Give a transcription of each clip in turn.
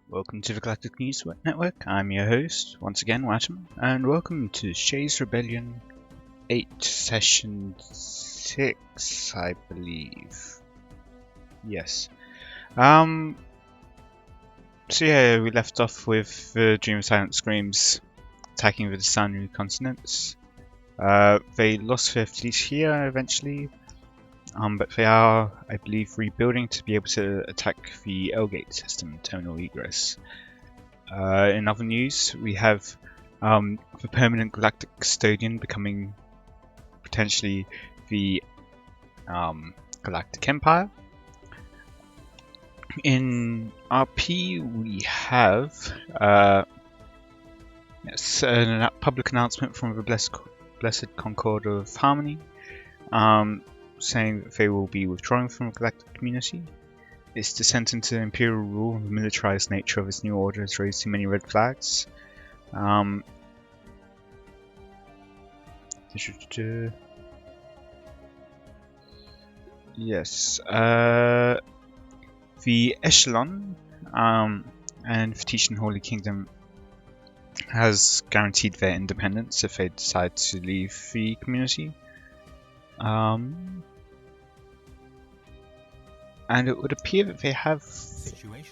Welcome to the Galactic News Network. I'm your host, once again, Watum, and welcome to Shay's Rebellion 8, Session 6, I believe. Yes. So yeah, we left off with the Dream of Silent Screams attacking the Sanu continents. They lost their fleet here eventually, but they are, I believe, rebuilding to be able to attack the L-Gate system, terminal egress. In other news, we have the permanent Galactic Custodian becoming potentially the Galactic Empire. In RP, we have a public announcement from the Blessed Concord of Harmony, saying that they will be withdrawing from the Galactic community. Its descent into Imperial rule and the militarized nature of its new order has raised too many red flags. Yes. The Echelon and Fatitian Holy Kingdom has guaranteed their independence if they decide to leave the community. And it would appear that they have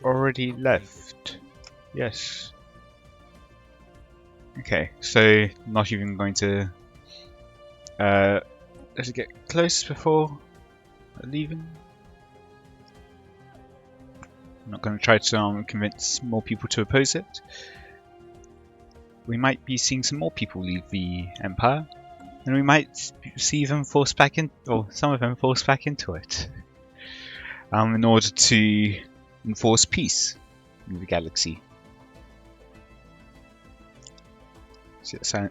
already left. Yes. Okay, so not even going to let it get close before leaving. I'm not going to try to convince more people to oppose it. We might be seeing some more people leave the Empire, and we might see them forced back in, or some of them forced back into it, in order to enforce peace in the galaxy. So,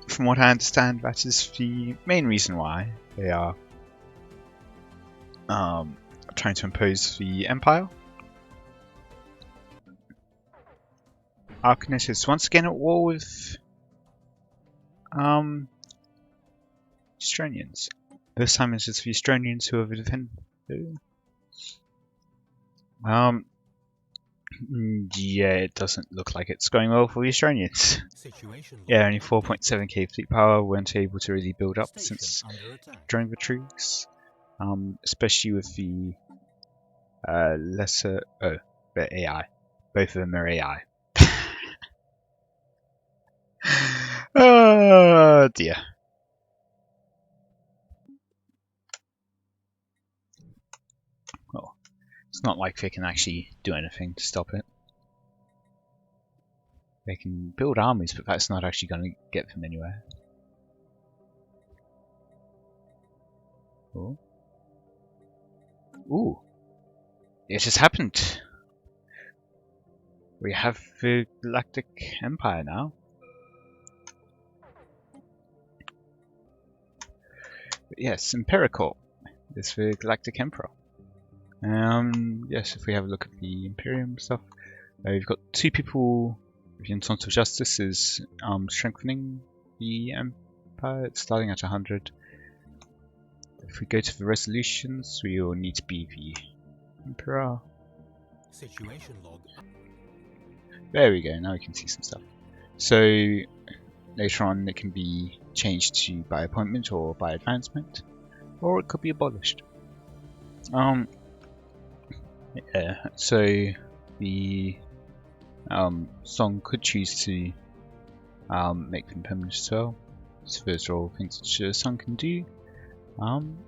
from what I understand, that is the main reason why they are trying to impose the Empire. Arcanus is once again at war with Stronians. This time it's just the Stronians who are the defenders. Yeah, it doesn't look like it's going well for the Australians. Yeah, only 4.7k fleet power weren't able to really build up since during the truce. Especially with the lesser... oh, they're AI. Both of them are AI. Oh dear. Well, it's not like they can actually do anything to stop it. They can build armies, but that's not actually going to get them anywhere. Oh. Ooh. It just happened. We have the Galactic Empire now. But yes, Empirical is the Galactic Emperor. Yes, if we have a look at the Imperium stuff, we've got two people. The Entente of Justice is strengthening the Empire. It's starting at 100. If we go to the resolutions, we will need to be the Emperor. Situation log. There we go. Now we can see some stuff. So later on, it can be changed to by appointment or by advancement, or it could be abolished. Yeah. So the Song could choose to make them permanent as well. So those are all things that Song can do. In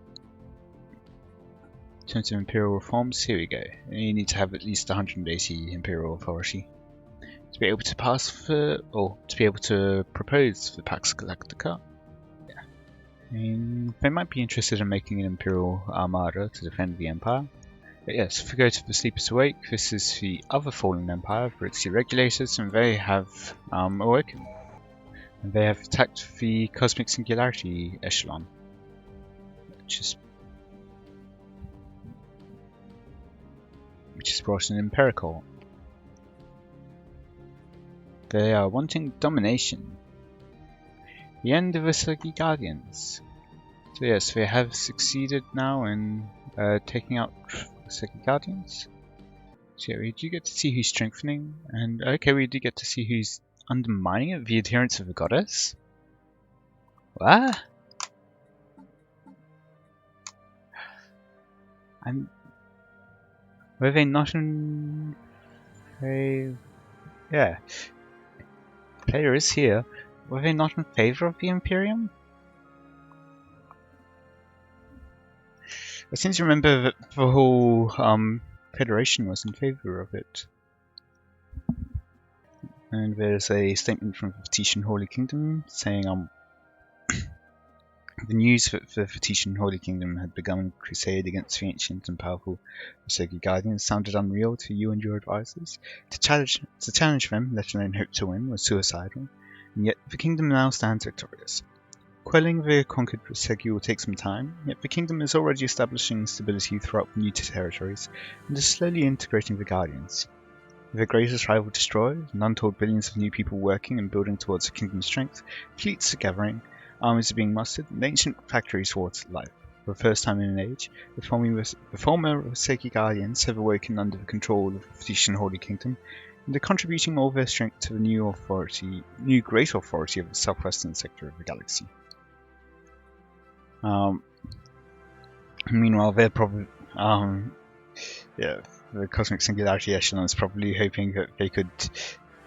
terms of Imperial reforms, here we go. You need to have at least 180 Imperial authority to be able to pass for, or to be able to propose for Pax Galactica. Yeah. And they might be interested in making an Imperial Armada to defend the Empire. But yes, if we go to the Sleepers Awake, this is the other fallen Empire for its deregulators, and they have awoken. And they have attacked the Cosmic Singularity Echelon, which is brought an Empirical. They are wanting domination. The end of the Silky Guardians. So yes, they have succeeded now in taking out the Silky Guardians. So yeah, we do get to see who's strengthening, and okay, we do get to see who's undermining it. The adherents of the goddess. What? And were they not in? Yeah, player is here. Were they not in favor of the Imperium? I seem to remember that the whole Federation was in favor of it. And there's a statement from the Fatician Holy Kingdom saying the news that the Fatician Holy Kingdom had begun a crusade against the ancient and powerful Usogi Guardians sounded unreal to you and your advisors. To challenge them, let alone hope to win, was suicidal, and yet the kingdom now stands victorious. Quelling the conquered Usogi will take some time, yet the kingdom is already establishing stability throughout the new territories, and is slowly integrating the Guardians. With their greatest rival destroyed, and untold billions of new people working and building towards the kingdom's strength, fleets are gathering, armies are being mustered, and ancient factories roar to life. For the first time in an age, the former Usogi Guardians have awoken under the control of the Fatician Holy Kingdom, and are contributing all their strength to the new great authority of the southwestern sector of the galaxy. Meanwhile, they're probably, the Cosmic Singularity Echelon is probably hoping that they could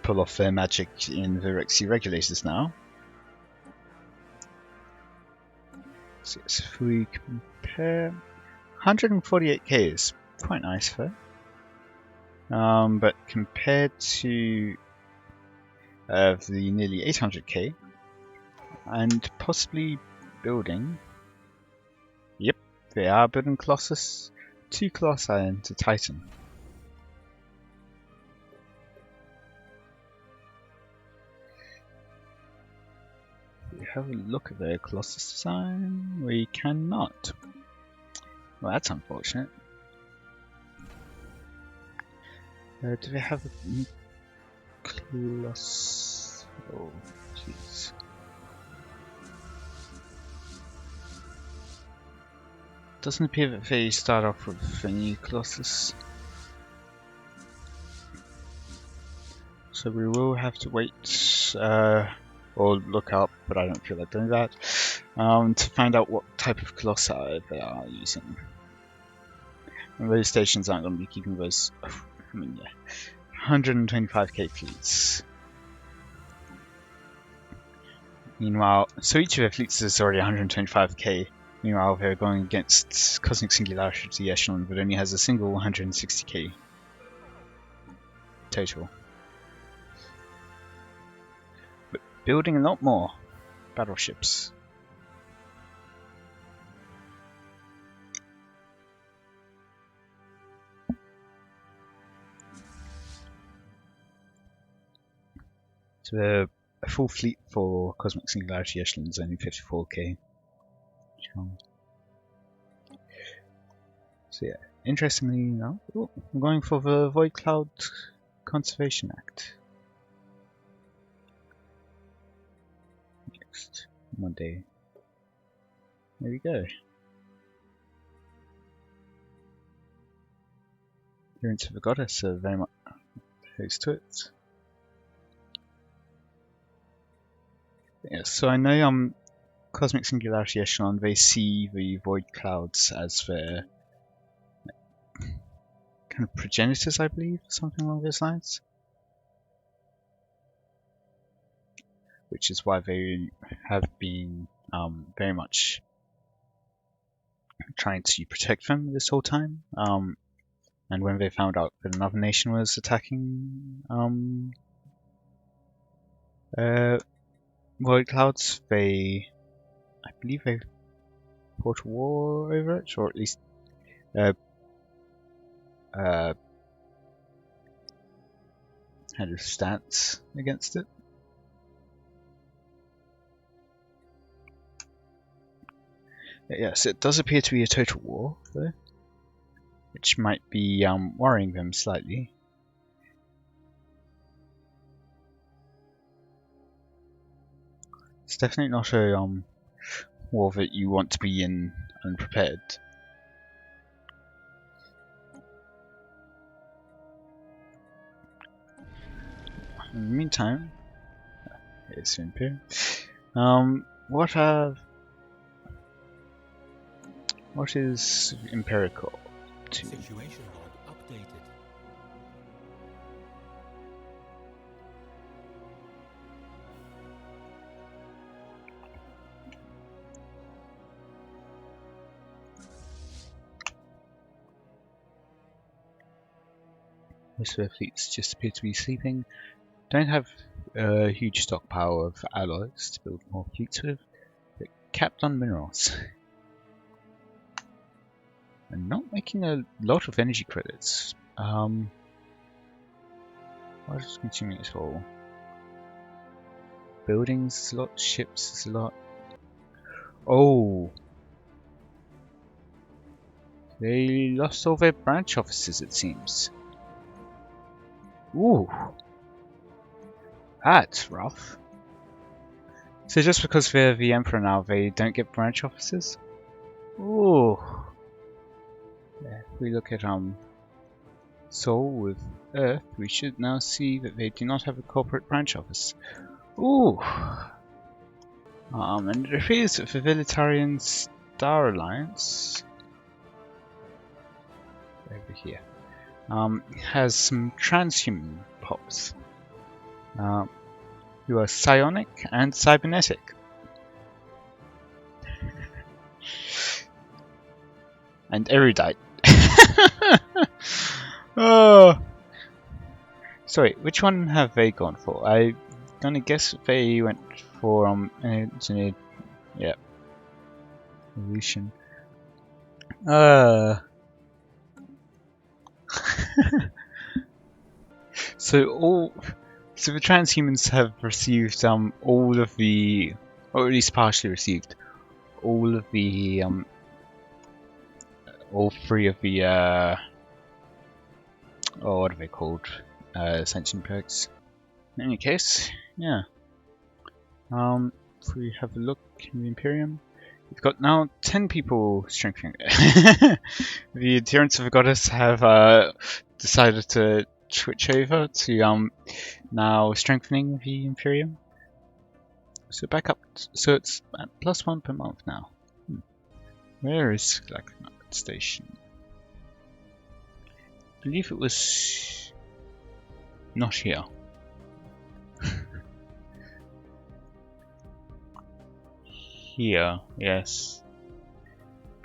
pull off their magic in the Rexy regulators now. So if we compare, 148k is quite nice for but compared to the nearly 800k, and possibly building, yep, they are building Colossus, 2 Colossi into Titan. We have a look at their Colossus design. We cannot. Well, that's unfortunate. Do they have a Colossus? Oh, jeez. Doesn't appear that they start off with a new Colossus. So we will have to wait, or look up, but I don't feel like doing that, to find out what type of Colossi they are using. And those stations aren't going to be keeping those, 125k fleets. Meanwhile, so each of their fleets is already 125k. Meanwhile, they're going against Cosmic Singularity Echelon, but only has a single 160k total. But building a lot more battleships. So a full fleet for Cosmic Singularity Echelon is only 54k. So yeah, interestingly enough, I'm going for the Void Cloud Conservation Act. Next Monday. There we go. Adherents of the Goddess are very much opposed to it. Yeah, so I know Cosmic Singularity Echelon, they see the Void Clouds as their kind of progenitors, I believe, something along those lines. Which is why they have been very much trying to protect them this whole time. And when they found out that another nation was attacking Void Clouds, I believe they fought a war over it, or at least had a stance against it. Yes, it does appear to be a total war, though, which might be worrying them slightly. It's definitely not a war that you want to be in unprepared. In the meantime, it's Imperium. What is empirical? Situation log updated. Most of their fleets just appear to be sleeping. Don't have a huge stockpile of alloys to build more fleets with, but capped on minerals. And not making a lot of energy credits. What is consuming it all? Buildings is a lot, ships is a lot. Oh! They lost all their branch offices, it seems. Ooh! That's rough. So just because they're the Emperor now, they don't get branch offices? Ooh! Yeah, if we look at Sol with Earth, we should now see that they do not have a corporate branch office. Ooh! And it appears that the Vegetarian Star Alliance over here has some transhuman pops who are psionic and cybernetic. And erudite. Oh. Sorry, which one have they gone for? I'm gonna guess they went for engineered, yeah, evolution. So the transhumans have received all of the, or at least partially received all of the all three of the oh, what are they called? Ascension perks. In any case, yeah. If we have a look in the Imperium, we've got now 10 people strengthening it. The adherents of the goddess have decided to switch over to now strengthening the Imperium. So back up, so it's at +1 per month now. Where is Galactic Station? I believe it was not here. Here, yes.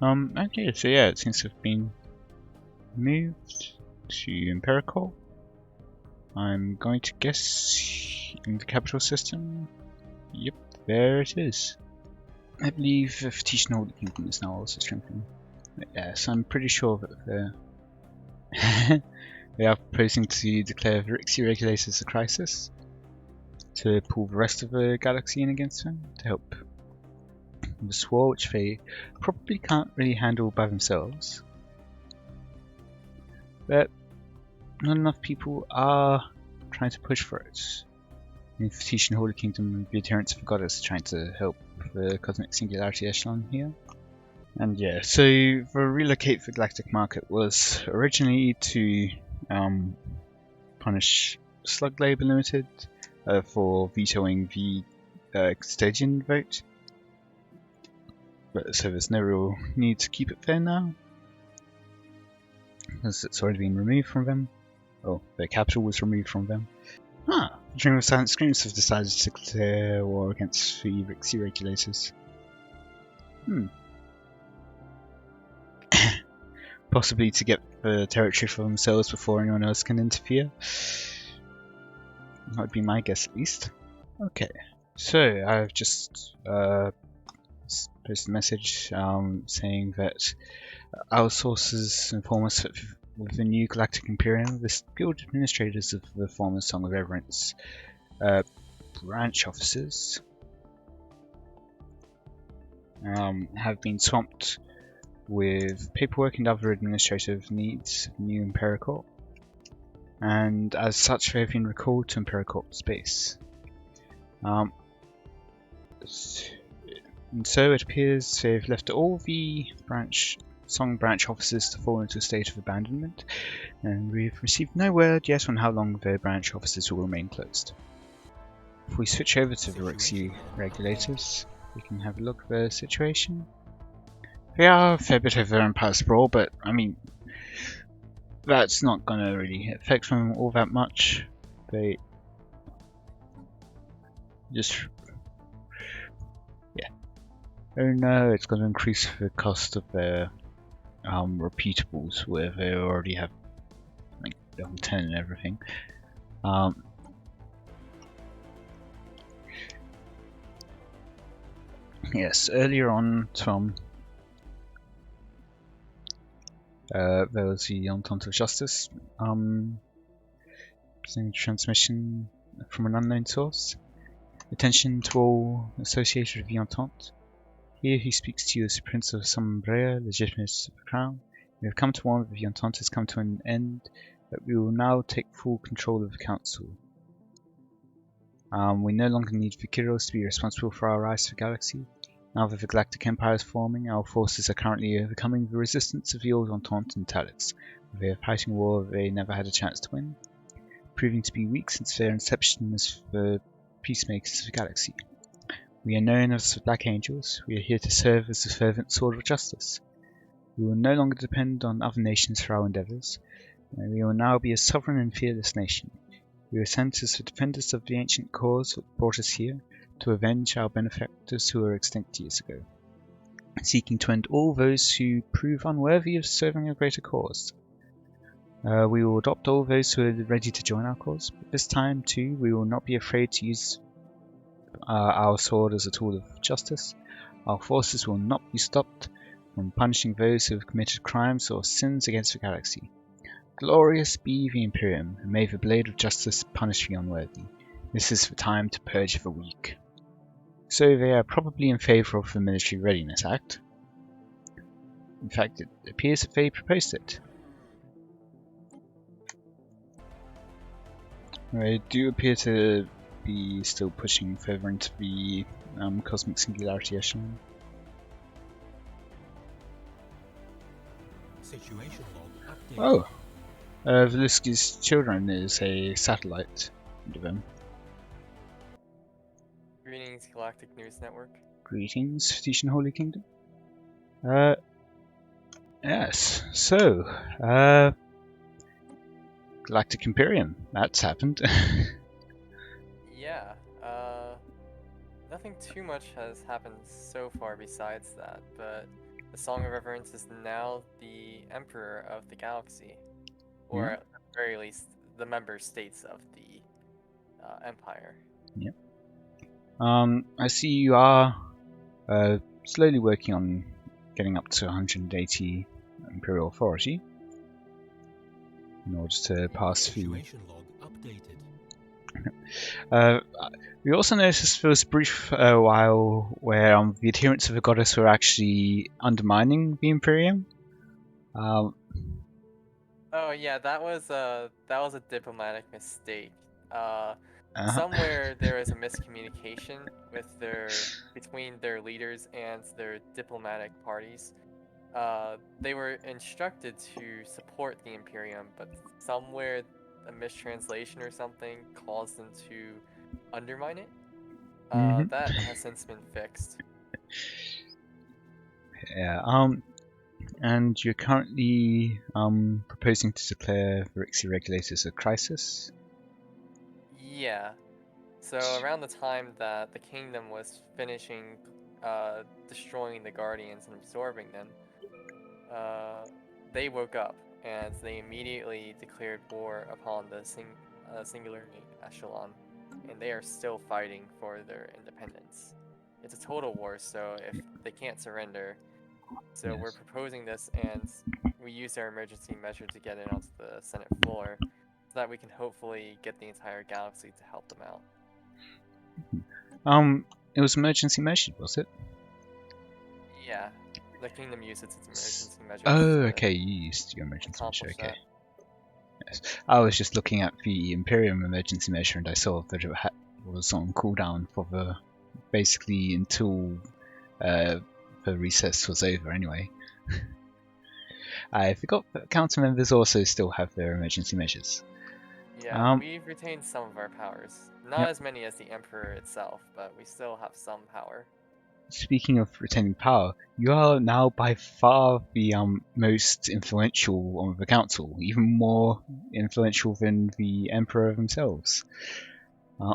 Okay, so yeah, it seems to have been moved to Empirical. I'm going to guess in the capital system. Yep, there it is. I believe the Fatitian Holy Kingdom is now also strengthening. But yes, I'm pretty sure that they are proposing to declare the Rixie Regulators a crisis to pull the rest of the galaxy in against them to help this war, which they probably can't really handle by themselves. But not enough people are trying to push for it. In the Fatitian Holy Kingdom, the adherents of the goddess are trying to help the Cosmic Singularity Echelon here. And yeah, so the relocate for Galactic Market was originally to punish Slug Labor Limited for vetoing the Stygian vote. But so there's no real need to keep it there now, because it's already been removed from them. Oh, their capital was removed from them. Ah, the Dream of Silent Screams have decided to declare war against the Rixie Regulators. Possibly to get the territory for themselves before anyone else can interfere. That would be my guess, at least. Okay, so I've just posted a message saying that our sources inform us that with the new Galactic Imperium, the skilled administrators of the former Song of Reverence branch officers have been swamped with paperwork and other administrative needs of New Empirical, and as such they have been recalled to Empirical space. And so it appears they've left all the branch Song branch offices to fall into a state of abandonment, and we've received no word yet on how long the branch offices will remain closed. If we switch over to the Rixie regulators, we can have a look at the situation. They are a fair bit over Empire Sprawl, but I mean, that's not going to really affect them all that much. They just, yeah. Oh no, it's going to increase the cost of their repeatables, where they already have like level 10 and everything. Yes, earlier on, Tom, there was the Entente of Justice sending transmission from an unknown source. Attention to all associated with the Entente. Here he speaks to you as the Prince of Sombrea, legitimate of the Crown. We have come to warn that the Entente has come to an end, that we will now take full control of the Council. We no longer need Vikiros to be responsible for our rise to the galaxy. Now that the Galactic Empire is forming, our forces are currently overcoming the resistance of the old Entente and Talix. They are fighting a war they never had a chance to win, proving to be weak since their inception as the peacemakers of the galaxy. We are known as the Black Angels. We are here to serve as the fervent sword of justice. We will no longer depend on other nations for our endeavours. We will now be a sovereign and fearless nation. We were sent as the defenders of the ancient cause that brought us here, to avenge our benefactors who were extinct years ago, seeking to end all those who prove unworthy of serving a greater cause. We will adopt all those who are ready to join our cause, but this time too we will not be afraid to use our sword as a tool of justice. Our forces will not be stopped from punishing those who have committed crimes or sins against the galaxy. Glorious be the Imperium, and may the blade of justice punish the unworthy. This is the time to purge the weak. So they are probably in favour of the Military Readiness Act. In fact, it appears that they proposed it. They do appear to be still pushing further into the Cosmic Singularity Echelon. Situation log update. Oh! Velisky's Children is a satellite of them. Greetings, Galactic News Network. Greetings, Fetish and Holy Kingdom. Yes, so, Galactic Imperium, that's happened. Yeah, nothing too much has happened so far besides that, but the Song of Reverence is now the Emperor of the Galaxy. Or Yeah. at the very least, the member states of the Empire. Yep. I see you are slowly working on getting up to 180 Imperial Authority in order to pass through. Situation log updated. We also noticed there was a brief while where the adherents of the goddess were actually undermining the Imperium. Oh yeah, that was a diplomatic mistake. Somewhere there was a miscommunication with between their leaders and their diplomatic parties. They were instructed to support the Imperium, but somewhere a mistranslation or something caused them to undermine it. That has since been fixed. Yeah. And you're currently proposing to declare the Rixie regulators a crisis. Yeah. So around the time that the kingdom was finishing destroying the Guardians and absorbing them, they woke up and they immediately declared war upon the singular echelon, and they are still fighting for their independence. It's a total war, so if they can't surrender, so we're proposing this, and we use our emergency measure to get it onto the Senate floor, so that we can hopefully get the entire galaxy to help them out. It was emergency measure, was it? Yeah, the kingdom used its emergency measures. Oh, okay, you used your emergency measure, okay. That. Yes. I was just looking at the Imperium emergency measure and I saw that it was on cooldown for basically until the recess was over anyway. I forgot that council members also still have their emergency measures. Yeah, we've retained some of our powers. Not Yep. as many as the Emperor itself, but we still have some power. Speaking of retaining power, you are now by far the most influential on the council, even more influential than the Emperor themselves. I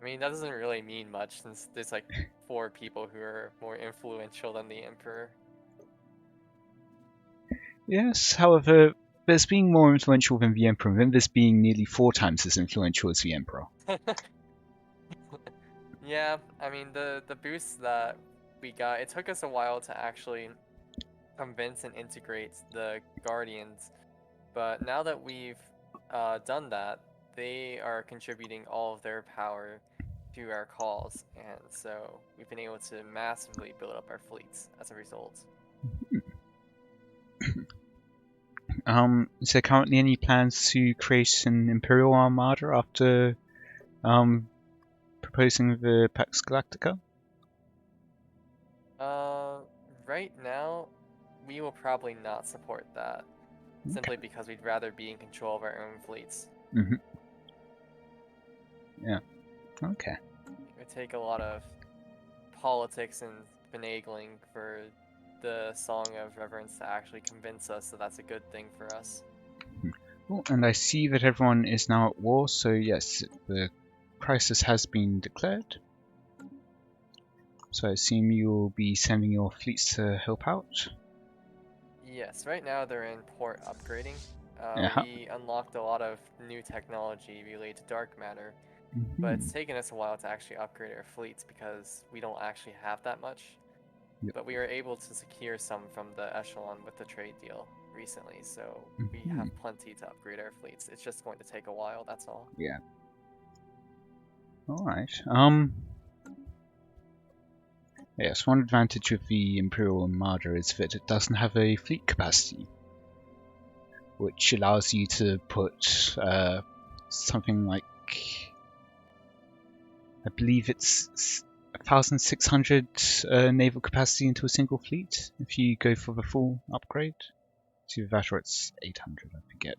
mean, that doesn't really mean much since there's like 4 people who are more influential than the Emperor. Yes, however, there's being more influential than the Emperor, than there's being nearly 4 times as influential as the Emperor. Yeah, I mean, the boost that we got, it took us a while to actually convince and integrate the Guardians, but now that we've done that, they are contributing all of their power to our calls, and so we've been able to massively build up our fleets as a result. Is there currently any plans to create an Imperial Armada after proposing the Pax Galactica? Right now, we will probably not support that, simply because we'd rather be in control of our own fleets. Mm-hmm. Yeah. Okay. It would take a lot of politics and finagling for the Song of Reverence to actually convince us that that's a good thing for us. Cool. And I see that everyone is now at war, so yes, the crisis has been declared. So I assume you'll be sending your fleets to help out? Yes, right now they're in port upgrading. Uh-huh. We unlocked a lot of new technology related to dark matter, but it's taken us a while to actually upgrade our fleets because we don't actually have that much. Yep. But we were able to secure some from the Echelon with the trade deal recently, so we have plenty to upgrade our fleets. It's just going to take a while, that's all. Yeah. Alright. Yes, one advantage of the Imperial Armada is that it doesn't have a fleet capacity, which allows you to put something like, I believe it's 1,600 naval capacity into a single fleet if you go for the full upgrade. To that, or it's 800, I forget.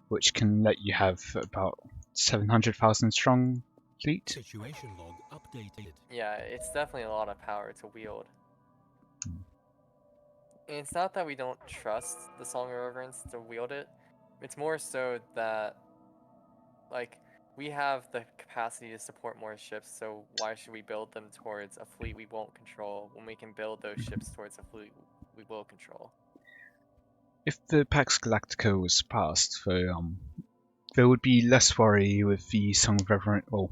Which can let you have about 700,000 strong fleet. Situation log updated. Yeah, it's definitely a lot of power to wield. And it's not that we don't trust the Song of Reverence to wield it. It's more so that, like, we have the capacity to support more ships, so why should we build them towards a fleet we won't control when we can build those ships towards a fleet we will control? If the Pax Galactica was passed, though, there would be less worry with the Song of Reverence, or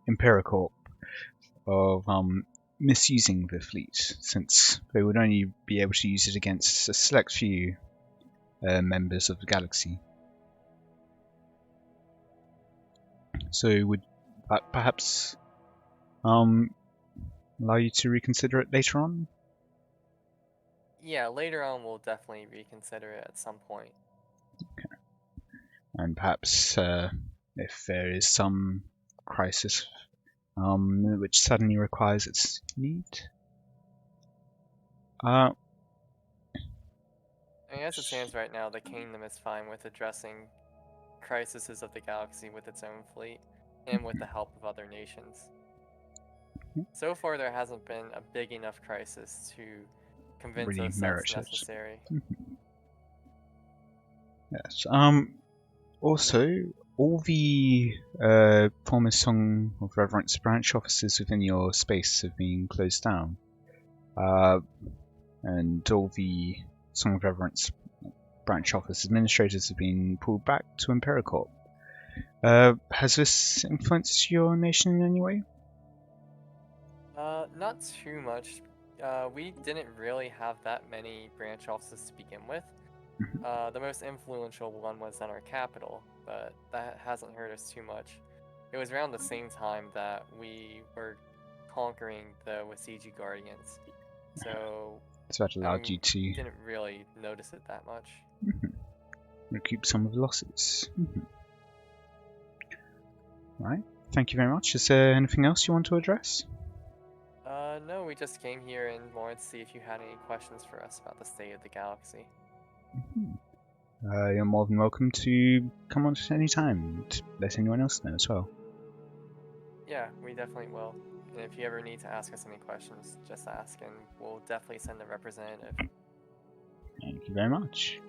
Imperial of misusing the fleet, since they would only be able to use it against a select few members of the galaxy. So would that perhaps allow you to reconsider it later on? Yeah, later on we'll definitely reconsider it at some point. Okay. And perhaps if there is some crisis which suddenly requires its need. I mean, as it stands right now, the kingdom is fine with addressing crises of the galaxy with its own fleet and with the help of other nations. So far, there hasn't been a big enough crisis to convince Really us merited. that's necessary. Yes. Also, all the former Song of Reverence branch offices within your space have been closed down. And all the Song of Reverence branch office administrators have been pulled back to Impericorp. Has this influenced your nation in any way? Not too much. We didn't really have that many branch offices to begin with. The most influential one was in our capital, but that hasn't hurt us too much. It was around the same time that we were conquering the Wasiji Guardians, so that allowed you to didn't really notice it that much. Recoup some of the losses. Right. Thank you very much. Is there anything else you want to address? No, we just came here and wanted to see if you had any questions for us about the state of the galaxy. You're more than welcome to come on at any time to let anyone else know as well. Yeah, we definitely will. And if you ever need to ask us any questions, just ask, and we'll definitely send a representative. Thank you very much.